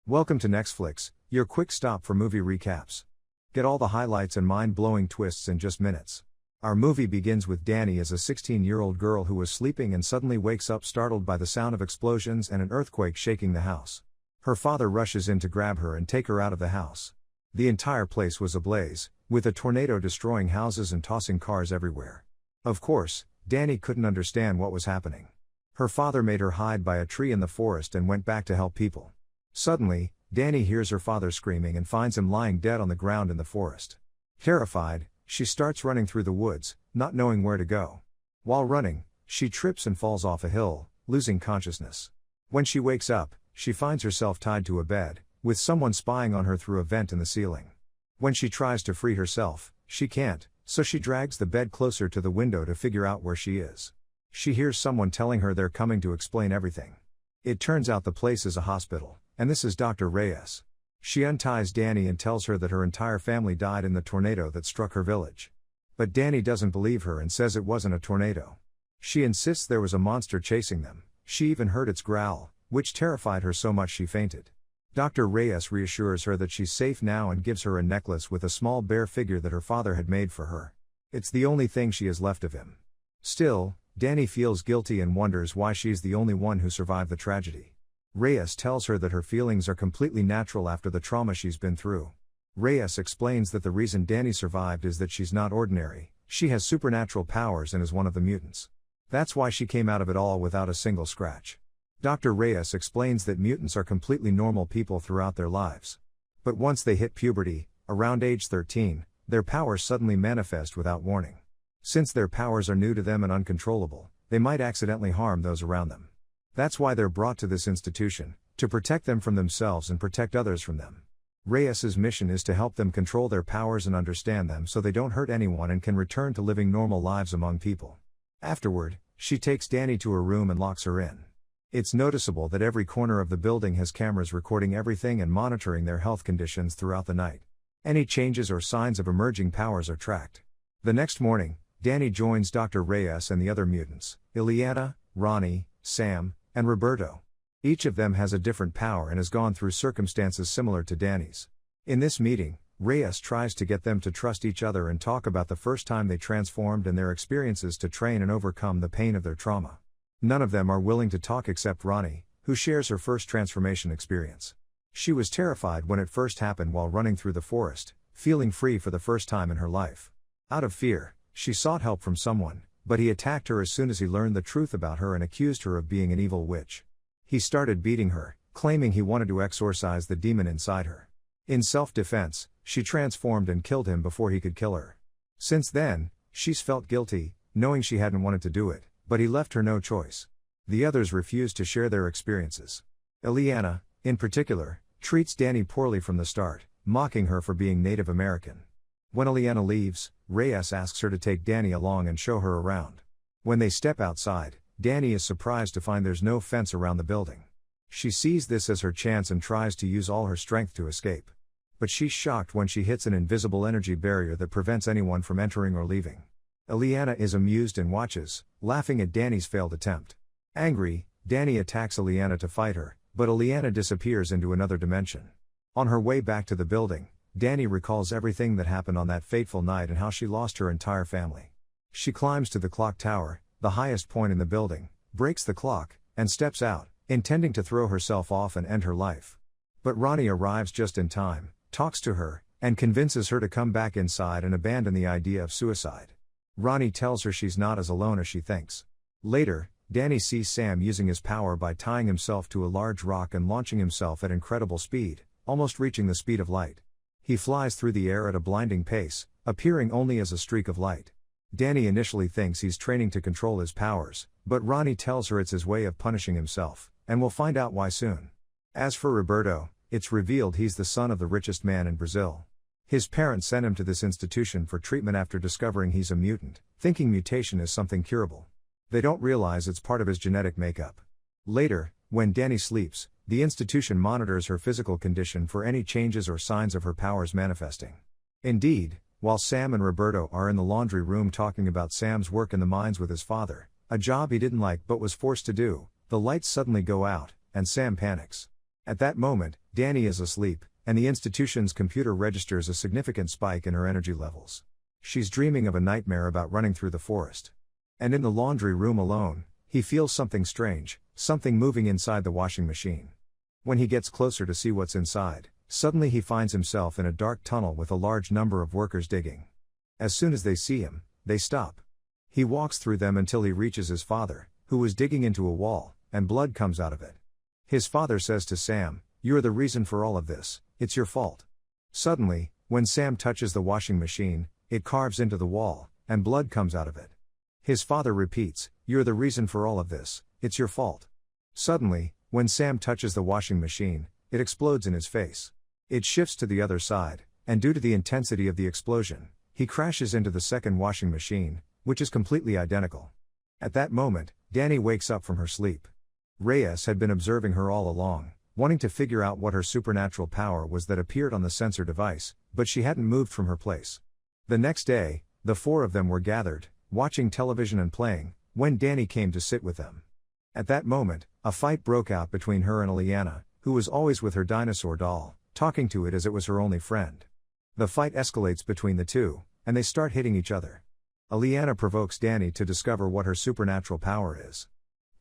Welcome to Netflix, your quick stop for movie recaps. Get all the highlights and mind-blowing twists in just minutes. Our movie begins with Dani as a 16-year-old girl who was sleeping and suddenly wakes up startled by the sound of explosions and an earthquake shaking the house. Her father rushes in to grab her and take her out of the house. The entire place was ablaze, with a tornado destroying houses and tossing cars everywhere. Of course, Dani couldn't understand what was happening. Her father made her hide by a tree in the forest and went back to help people. Suddenly, Dani hears her father screaming and finds him lying dead on the ground in the forest. Terrified, she starts running through the woods, not knowing where to go. While running, she trips and falls off a hill, losing consciousness. When she wakes up, she finds herself tied to a bed, with someone spying on her through a vent in the ceiling. When she tries to free herself, she can't, so she drags the bed closer to the window to figure out where she is. She hears someone telling her they're coming to explain everything. It turns out the place is a hospital, and this is Dr. Reyes. She unties Dani and tells her that her entire family died in the tornado that struck her village. But Dani doesn't believe her and says it wasn't a tornado. She insists there was a monster chasing them. She even heard its growl, which terrified her so much she fainted. Dr. Reyes reassures her that she's safe now and gives her a necklace with a small bear figure that her father had made for her. It's the only thing she has left of him. Still, Dani feels guilty and wonders why she's the only one who survived the tragedy. Reyes tells her that her feelings are completely natural after the trauma she's been through. Reyes explains that the reason Dani survived is that she's not ordinary, she has supernatural powers and is one of the mutants. That's why she came out of it all without a single scratch. Dr. Reyes explains that mutants are completely normal people throughout their lives. But once they hit puberty, around age 13, their powers suddenly manifest without warning. Since their powers are new to them and uncontrollable, they might accidentally harm those around them. That's why they're brought to this institution, to protect them from themselves and protect others from them. Reyes's mission is to help them control their powers and understand them so they don't hurt anyone and can return to living normal lives among people. Afterward, she takes Dani to her room and locks her in. It's noticeable that every corner of the building has cameras recording everything and monitoring their health conditions throughout the night. Any changes or signs of emerging powers are tracked. The next morning, Dani joins Dr. Reyes and the other mutants, Ileana, Ronnie, Sam, and Roberto. Each of them has a different power and has gone through circumstances similar to Dani's. In this meeting, Reyes tries to get them to trust each other and talk about the first time they transformed and their experiences to train and overcome the pain of their trauma. None of them are willing to talk except Ronnie, who shares her first transformation experience. She was terrified when it first happened while running through the forest, feeling free for the first time in her life. Out of fear, she sought help from someone, but he attacked her as soon as he learned the truth about her and accused her of being an evil witch. He started beating her, claiming he wanted to exorcise the demon inside her. In self-defense, she transformed and killed him before he could kill her. Since then, she's felt guilty, knowing she hadn't wanted to do it, but he left her no choice. The others refused to share their experiences. Ileana, in particular, treats Dani poorly from the start, mocking her for being Native American. When Ileana leaves, Reyes asks her to take Dani along and show her around. When they step outside, Dani is surprised to find there's no fence around the building. She sees this as her chance and tries to use all her strength to escape. But she's shocked when she hits an invisible energy barrier that prevents anyone from entering or leaving. Ileana is amused and watches, laughing at Dani's failed attempt. Angry, Dani attacks Ileana to fight her, but Ileana disappears into another dimension. On her way back to the building, Dani recalls everything that happened on that fateful night and how she lost her entire family. She climbs to the clock tower, the highest point in the building, breaks the clock, and steps out, intending to throw herself off and end her life. But Ronnie arrives just in time, talks to her, and convinces her to come back inside and abandon the idea of suicide. Ronnie tells her she's not as alone as she thinks. Later, Dani sees Sam using his power by tying himself to a large rock and launching himself at incredible speed, almost reaching the speed of light. He flies through the air at a blinding pace, appearing only as a streak of light. Dani initially thinks he's training to control his powers, but Ronnie tells her it's his way of punishing himself, and we'll find out why soon. As for Roberto, it's revealed he's the son of the richest man in Brazil. His parents sent him to this institution for treatment after discovering he's a mutant, thinking mutation is something curable. They don't realize it's part of his genetic makeup. Later, when Dani sleeps, the institution monitors her physical condition for any changes or signs of her powers manifesting. Indeed, while Sam and Roberto are in the laundry room talking about Sam's work in the mines with his father, a job he didn't like but was forced to do, the lights suddenly go out, and Sam panics. At that moment, Danny is asleep, and the institution's computer registers a significant spike in her energy levels. She's dreaming of a nightmare about running through the forest. And in the laundry room alone, he feels something strange, something moving inside the washing machine. When he gets closer to see what's inside, suddenly he finds himself in a dark tunnel with a large number of workers digging. As soon as they see him, they stop. He walks through them until he reaches his father, who is digging into a wall, and blood comes out of it. His father says to Sam, "You're the reason for all of this, it's your fault." Suddenly, when Sam touches the washing machine, it carves into the wall, and blood comes out of it. His father repeats, "You're the reason for all of this, it's your fault." Suddenly, when Sam touches the washing machine, it explodes in his face. It shifts to the other side, and due to the intensity of the explosion, he crashes into the second washing machine, which is completely identical. At that moment, Danny wakes up from her sleep. Reyes had been observing her all along, wanting to figure out what her supernatural power was that appeared on the sensor device, but she hadn't moved from her place. The next day, the four of them were gathered, watching television and playing, when Danny came to sit with them. At that moment, a fight broke out between her and Ileana, who was always with her dinosaur doll, talking to it as it was her only friend. The fight escalates between the two, and they start hitting each other. Ileana provokes Danny to discover what her supernatural power is.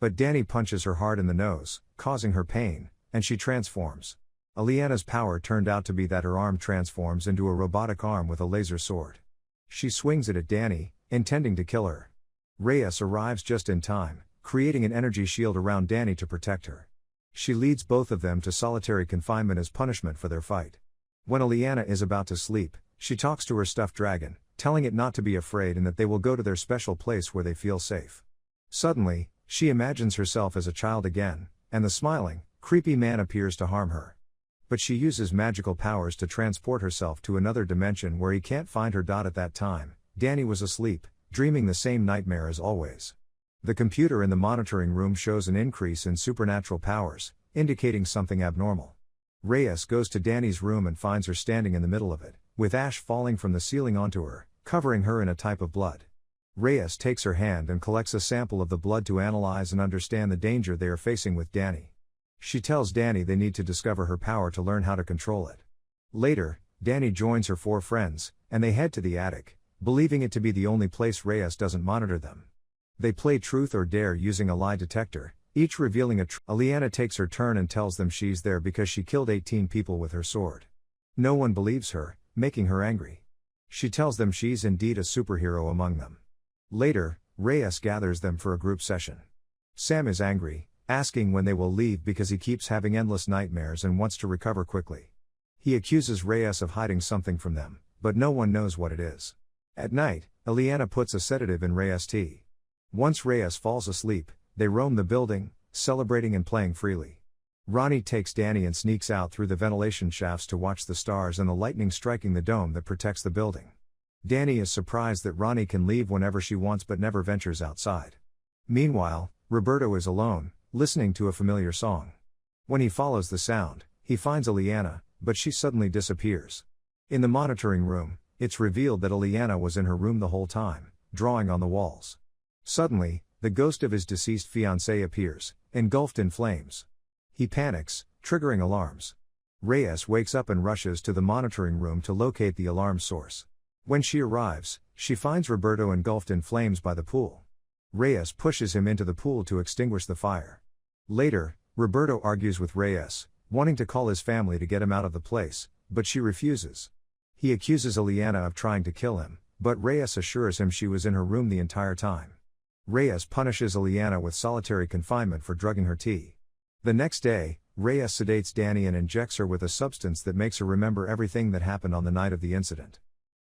But Danny punches her hard in the nose, causing her pain, and she transforms. Ileana's power turned out to be that her arm transforms into a robotic arm with a laser sword. She swings it at Danny, intending to kill her. Reyes arrives just in time, creating an energy shield around Danny to protect her. She leads both of them to solitary confinement as punishment for their fight. When Ileana is about to sleep, she talks to her stuffed dragon, telling it not to be afraid and that they will go to their special place where they feel safe. Suddenly, she imagines herself as a child again, and the smiling, creepy man appears to harm her. But she uses magical powers to transport herself to another dimension where he can't find her. At that time, Danny was asleep, dreaming the same nightmare as always. The computer in the monitoring room shows an increase in supernatural powers, indicating something abnormal. Reyes goes to Danny's room and finds her standing in the middle of it, with ash falling from the ceiling onto her, covering her in a type of blood. Reyes takes her hand and collects a sample of the blood to analyze and understand the danger they are facing with Danny. She tells Danny they need to discover her power to learn how to control it. Later, Danny joins her four friends, and they head to the attic, believing it to be the only place Reyes doesn't monitor them. They play truth or dare using a lie detector, each revealing a Ileana takes her turn and tells them she's there because she killed 18 people with her sword. No one believes her, making her angry. She tells them she's indeed a superhero among them. Later, Reyes gathers them for a group session. Sam is angry, asking when they will leave because he keeps having endless nightmares and wants to recover quickly. He accuses Reyes of hiding something from them, but no one knows what it is. At night, Ileana puts a sedative in Reyes' tea. Once Reyes falls asleep, they roam the building, celebrating and playing freely. Ronnie takes Danny and sneaks out through the ventilation shafts to watch the stars and the lightning striking the dome that protects the building. Danny is surprised that Ronnie can leave whenever she wants but never ventures outside. Meanwhile, Roberto is alone, listening to a familiar song. When he follows the sound, he finds Ileana, but she suddenly disappears. In the monitoring room, it's revealed that Ileana was in her room the whole time, drawing on the walls. Suddenly, the ghost of his deceased fiancée appears, engulfed in flames. He panics, triggering alarms. Reyes wakes up and rushes to the monitoring room to locate the alarm source. When she arrives, she finds Roberto engulfed in flames by the pool. Reyes pushes him into the pool to extinguish the fire. Later, Roberto argues with Reyes, wanting to call his family to get him out of the place, but she refuses. He accuses Ileana of trying to kill him, but Reyes assures him she was in her room the entire time. Reyes punishes Ileana with solitary confinement for drugging her tea. The next day, Reyes sedates Danny and injects her with a substance that makes her remember everything that happened on the night of the incident.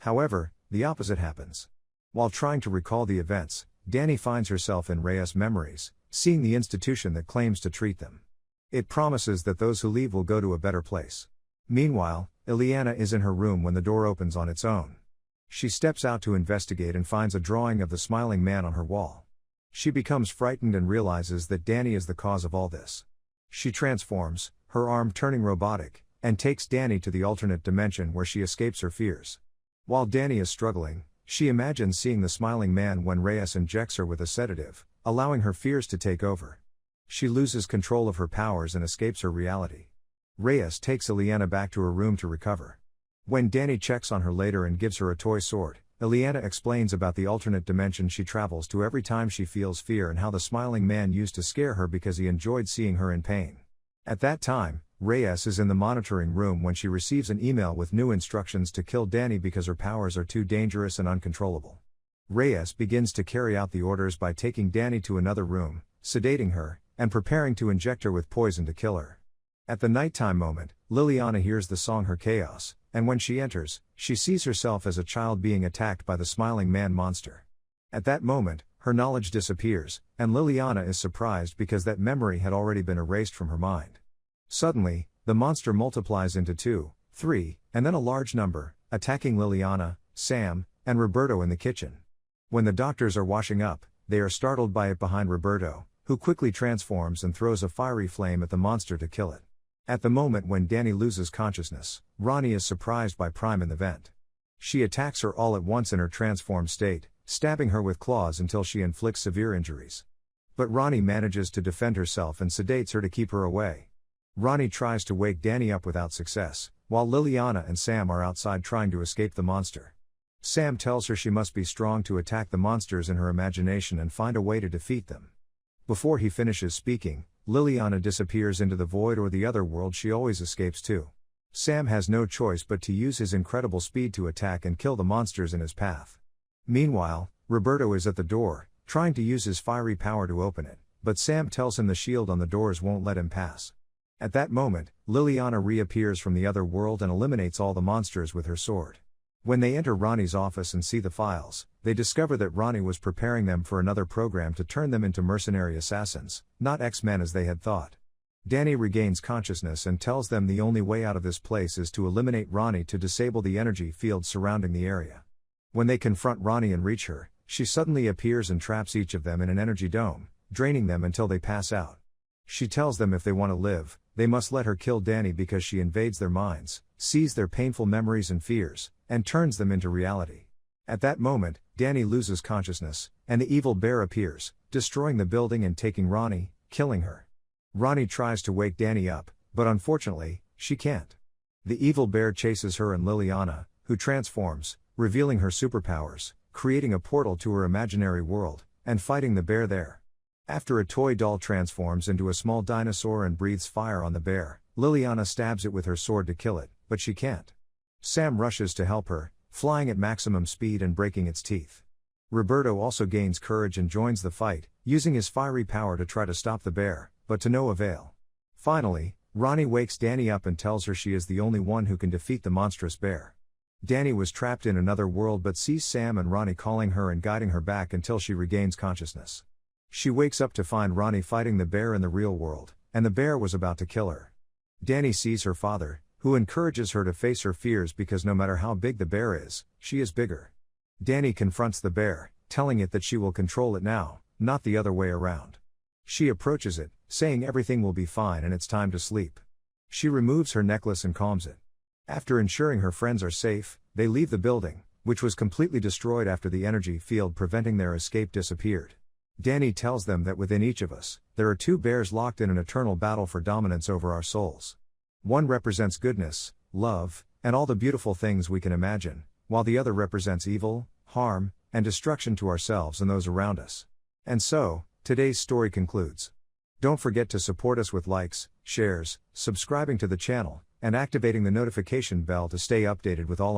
However, the opposite happens. While trying to recall the events, Danny finds herself in Reyes' memories, seeing the institution that claims to treat them. It promises that those who leave will go to a better place. Meanwhile, Ileana is in her room when the door opens on its own. She steps out to investigate and finds a drawing of the smiling man on her wall. She becomes frightened and realizes that Danny is the cause of all this. She transforms, her arm turning robotic, and takes Danny to the alternate dimension where she escapes her fears. While Danny is struggling, she imagines seeing the smiling man when Reyes injects her with a sedative, allowing her fears to take over. She loses control of her powers and escapes her reality. Reyes takes Ileana back to her room to recover. When Danny checks on her later and gives her a toy sword, Ileana explains about the alternate dimension she travels to every time she feels fear and how the smiling man used to scare her because he enjoyed seeing her in pain. At that time, Reyes is in the monitoring room when she receives an email with new instructions to kill Danny because her powers are too dangerous and uncontrollable. Reyes begins to carry out the orders by taking Danny to another room, sedating her, and preparing to inject her with poison to kill her. At the nighttime moment, Liliana hears the song Her Chaos, and when she enters, she sees herself as a child being attacked by the smiling man monster. At that moment, her knowledge disappears, and Liliana is surprised because that memory had already been erased from her mind. Suddenly, the monster multiplies into 2, 3, and then a large number, attacking Liliana, Sam, and Roberto in the kitchen. When the doctors are washing up, they are startled by it behind Roberto, who quickly transforms and throws a fiery flame at the monster to kill it. At the moment when Danny loses consciousness, Ronnie is surprised by Prime in the vent. She attacks her all at once in her transformed state, stabbing her with claws until she inflicts severe injuries. But Ronnie manages to defend herself and sedates her to keep her away. Ronnie tries to wake Danny up without success, while Liliana and Sam are outside trying to escape the monster. Sam tells her she must be strong to attack the monsters in her imagination and find a way to defeat them. Before he finishes speaking, Liliana disappears into the void or the other world she always escapes to. Sam has no choice but to use his incredible speed to attack and kill the monsters in his path. Meanwhile, Roberto is at the door, trying to use his fiery power to open it, but Sam tells him the shield on the doors won't let him pass. At that moment, Liliana reappears from the other world and eliminates all the monsters with her sword. When they enter Ronnie's office and see the files, they discover that Ronnie was preparing them for another program to turn them into mercenary assassins, not X-Men as they had thought. Danny regains consciousness and tells them the only way out of this place is to eliminate Ronnie to disable the energy field surrounding the area. When they confront Ronnie and reach her, she suddenly appears and traps each of them in an energy dome, draining them until they pass out. She tells them if they want to live, they must let her kill Danny because she invades their minds, sees their painful memories and fears, and turns them into reality. At that moment, Danny loses consciousness, and the evil bear appears, destroying the building and taking Ronnie, killing her. Ronnie tries to wake Danny up, but unfortunately, she can't. The evil bear chases her and Liliana, who transforms, revealing her superpowers, creating a portal to her imaginary world, and fighting the bear there. After a toy doll transforms into a small dinosaur and breathes fire on the bear, Liliana stabs it with her sword to kill it, but she can't. Sam rushes to help her, flying at maximum speed and breaking its teeth. Roberto also gains courage and joins the fight, using his fiery power to try to stop the bear, but to no avail. Finally, Ronnie wakes Danny up and tells her she is the only one who can defeat the monstrous bear. Danny was trapped in another world but sees Sam and Ronnie calling her and guiding her back until she regains consciousness. She wakes up to find Ronnie fighting the bear in the real world, and the bear was about to kill her. Danny sees her father, who encourages her to face her fears because no matter how big the bear is, she is bigger. Danny confronts the bear, telling it that she will control it now, not the other way around. She approaches it, saying everything will be fine and it's time to sleep. She removes her necklace and calms it. After ensuring her friends are safe, they leave the building, which was completely destroyed after the energy field preventing their escape disappeared. Danny tells them that within each of us, there are two bears locked in an eternal battle for dominance over our souls. One represents goodness, love, and all the beautiful things we can imagine, while the other represents evil, harm, and destruction to ourselves and those around us. And so, today's story concludes. Don't forget to support us with likes, shares, subscribing to the channel, and activating the notification bell to stay updated with all